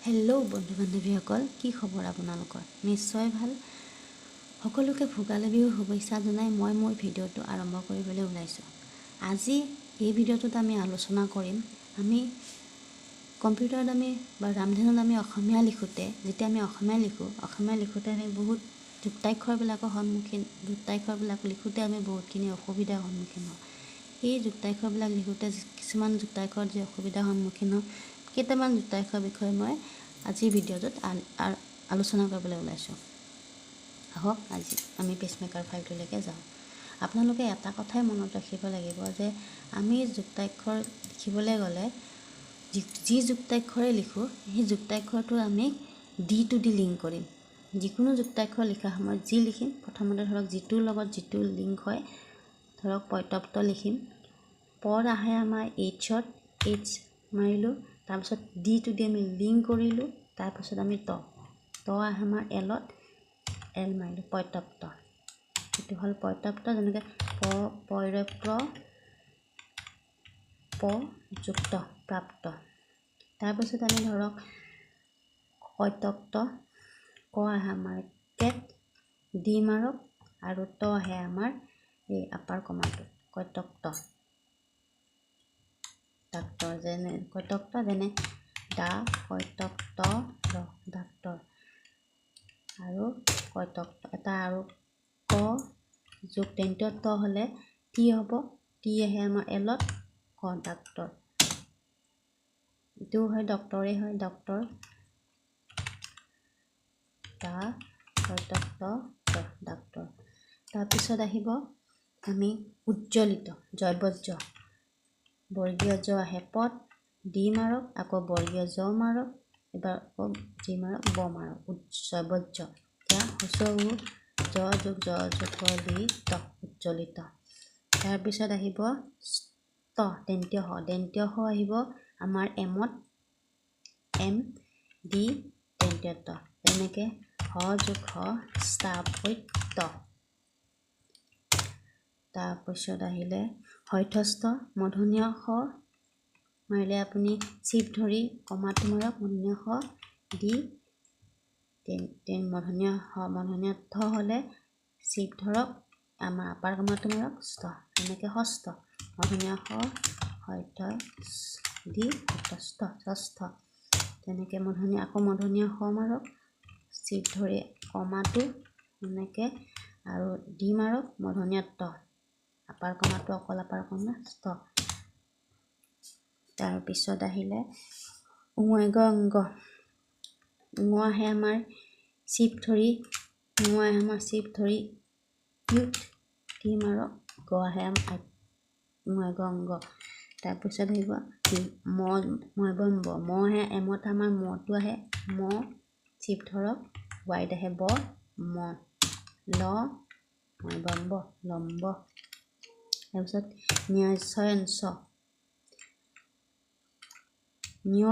Hello' বন্ধু বান্ধৱীসকল, কি খবৰ আপোনালোকৰ? নিশ্চয় ভাল। সকলোকে ভোগালী বিহুৰ শুভেচ্ছা জনাই মই মোৰ ভিডিঅ'টো আৰম্ভ কৰিবলৈ ওলাইছোঁ। আজি এই ভিডিঅ'টোত আমি আলোচনা কৰিম, আমি কম্পিউটাৰত বা ৰামধেনুত আমি অসমীয়া লিখোঁতে, যেতিয়া আমি অসমীয়া লিখোঁতে আমি বহুত যুক্তাক্ষৰবিলাকৰ সন্মুখীন যুক্তাক্ষৰবিলাক লিখোঁতে আমি বহুতখিনি অসুবিধাৰ সন্মুখীন হওঁ। এই যুক্তাক্ষৰবিলাক লিখোঁতে কিছুমান যুক্তাক্ষৰত যে অসুবিধাৰ সন্মুখীন হওঁ, কেইটামান যুক্তাক্ষৰ বিষয়ে মই আজিৰ ভিডিঅ'টোত আলোচনা কৰিবলৈ ওলাইছোঁ। আহক আজি আমি পেচমেকাৰ ফাইলটোলৈকে যাওঁ। আপোনালোকে এটা কথাই মনত ৰাখিব লাগিব যে আমি যুক্তাক্ষৰ লিখিবলৈ গ'লে যি যুক্তাক্ষৰে লিখোঁ সেই যুক্তাক্ষৰটো আমি ডিটো দি লিংক কৰিম। যিকোনো যুক্তাক্ষৰ লিখাৰ সময়ত যি লিখিম, প্ৰথমতে ধৰক যিটোৰ লগত যিটো লিংক হয়, ধৰক পৰ্যাপ্ত লিখিম। পদ আহে আমাৰ এইচত, এইচ মাৰিলোঁ, তাৰপিছত ডিটো দি আমি লিংক কৰিলোঁ, তাৰপিছত আমি ত আহে আমাৰ এলত, এল মাৰিলোঁ, পৰ্যাপ্ত। এইটো হ'ল পৰ্যাপ্ত, যেনেকৈ প যুক্ত প্ৰাপ্ত। তাৰপিছত আমি ধৰক কৰ্তক্ত, ক আহে আমাৰ কেট, ডি মাৰক, আৰু ত আহে আমাৰ এই আপাৰ কমাটো কৰ্তক্ত ডাক্তৰ, যেনে দা কৰ্তক্ত ৰ ডাক্তৰ, আৰু কৰ্তক্ত এটা, আৰু ক যোগ তেন্তীয় ত হ'লে টি হ'ব, টি আহে আমাৰ এলত, ক ডাক্তৰ। এইটো হয় ডক্তৰে হয়, ডক্তৰ, দা কৰ্তক্ত ৰ ডাক্তৰ। তাৰপিছত আহিব আমি উজ্জ্বলিত, জয়বজ্য, বৰ্গীয় জ আহে পদ, ডি মাৰক, আকৌ বৰ্গীয় জ মাৰক, এবাৰ আকৌ জি মাৰক, ব মাৰক, জয়বজ্য। এতিয়া হুঁচৰু জ যোগ লি ত, উজ্জ্বলিত। তাৰপিছত আহিব ত, দন্ত্য হ আহিব আমাৰ এমত, এম, ডি দন্ত্য ত, তেনেকৈ হ যোগ হ স্থাপত্য। তাৰপিছত আহিলে হৰ্থস্থ, মূৰ্ধন্য ষ মাৰিলে আপুনি চিপ ধৰি কমাটো মাৰক, মূৰ্ধন্য ষ দি মূৰ্ধন্য থ হ'লে চিপ ধৰক, আমাৰ আপাৰ কমাটো মাৰক, স্থ, এনেকৈ ষষ্ঠ, মূৰ্ধন্য ষ হৰ্থ দি হৰ্থস্থ, ষষ্ঠ। তেনেকৈ আকৌ মূৰ্ধন্য ষ মাৰক, চিপ ধৰি কমাটো এনেকৈ, আৰু দি মাৰক, মূৰ্ধন্য ত, আপাৰ কমাটো অকল আপাৰ কমা, স্থ। তাৰপিছত আহিলে অংগ, আহে আমাৰ চিপ ধৰি, ইউত, টি মাৰক, গ আহে অংগ। তাৰপিছত আহিব ম আহে এমত, আমাৰ মটো আহে ম, চিপ ধৰক, ৱাইত আহে ব, ম, ল লম্ব। তাৰপিছত ন্যস্বয়ঞ্চ,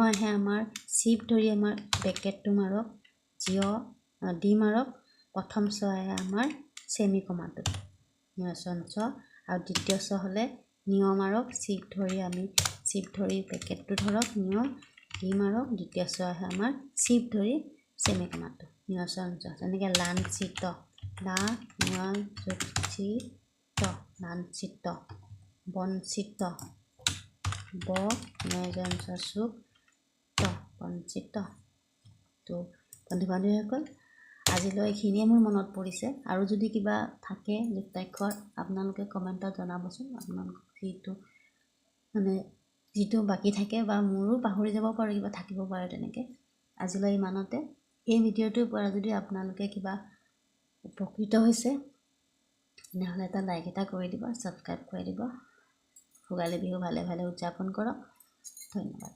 আহে আমাৰ চিপ ধৰি আমাৰ ব্ৰেকেটটো মাৰক, ডি মাৰক, প্ৰথম চ আহে আমাৰ চেমি কমাটো, ন্যস্বয়ঞ্চ। আৰু দ্বিতীয় চ হ'লে মাৰক, চিপ ধৰি ব্ৰেকেটটো ধৰক, ডি মাৰক, দ্বিতীয় চ আহে আমাৰ চিপ ধৰি চেমি কমাটো, ন্যস্বয়ঞ্চ। তেনেকৈ লাঞ্ছিত, লা যোগ চি ত, লাঞ্ছিত। বঞ্চিত, ব ন্যস্বয়ঞ্চ যোগ ত, বঞ্চিত। তো বন্ধু বান্ধৱীসকল, আজিলৈ এইখিনিয়ে মোৰ মনত পৰিছে। আৰু যদি কিবা থাকে যুক্তাক্ষৰ, আপোনালোকে কমেণ্টত জনাবচোন। আপোনালোকক যিটো বাকী থাকে, বা মোৰো পাহৰি যাব পাৰে, কিবা থাকিব পাৰে তেনেকৈ। আজিলৈ ইমানতে। এই ভিডিঅ'টোৰ পৰা যদি আপোনালোকে কিবা উপকৃত হৈছে, তেনেহ'লে এটা লাইক এটা কৰি দিব, ছাবস্ক্ৰাইব কৰি দিব। ভোগালী বিহু ভালে ভালে উদযাপন কৰক। ধন্যবাদ।